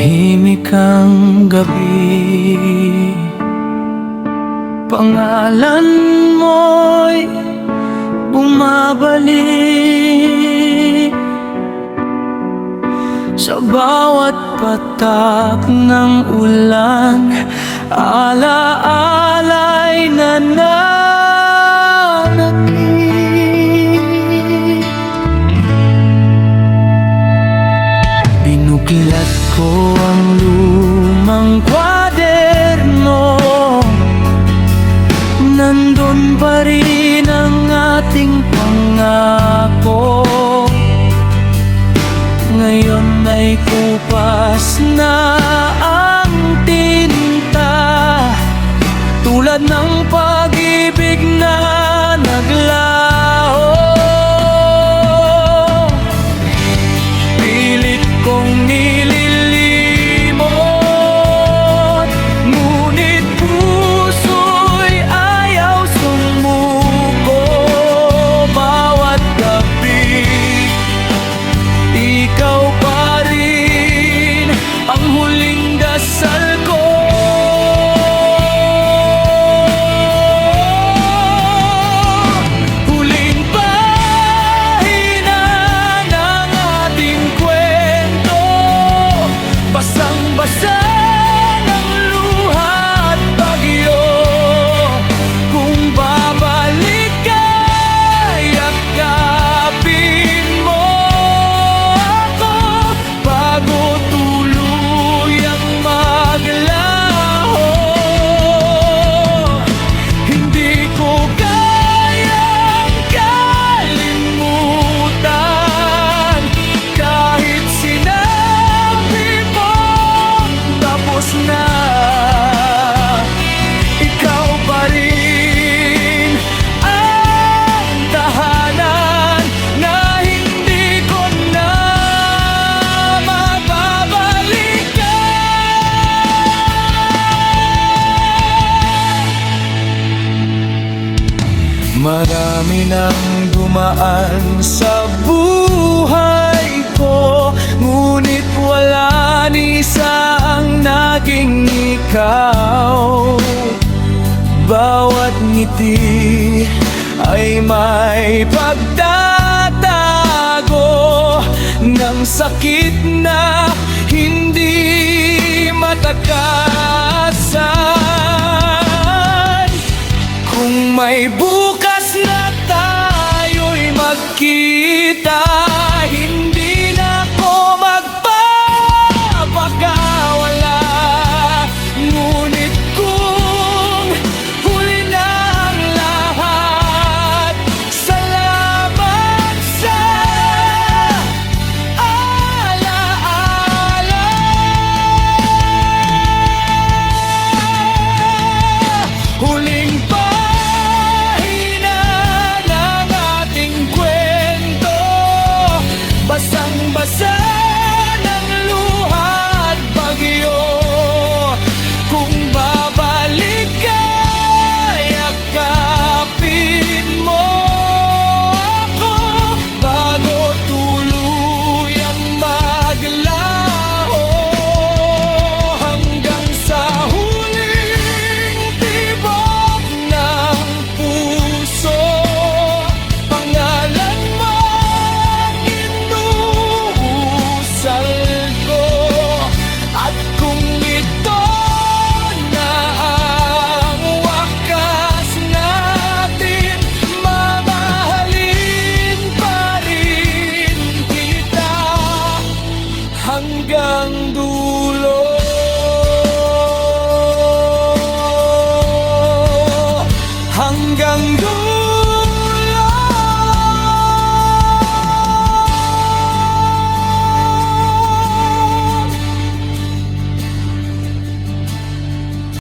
Tahimik ang gabi, pangalan mo'y bumabalik sa bawat patak ng ulan. Alaala'y nananatili. Binuklat ko ang lumang kwaderno, nandun pa rin ang ating pangako. Ngayon ay kupas na ang tinta, tulad ng pag-ibig na naglaho. Pilit kong nililimot, ngunit puso'y ayaw sumuko. Bawat gabi, ikaw pa rin ang huling dasal ko. Huling pahina ng ating kwento, basang-basa ng luha at bagyo. Kung babalik ka, yakapin mo ako bago tuluyang maglaho. Hindi ko kayang kalimutan, kahit sinabi mo tapos na. Ikaw pa rin ang tahanan na hindi ko na mababalikan. Marami nang dumaan sa buhay ko, ngunit wala ni isa ang naging ikaw. Bawat ngiti ay may pagtatago ng sakit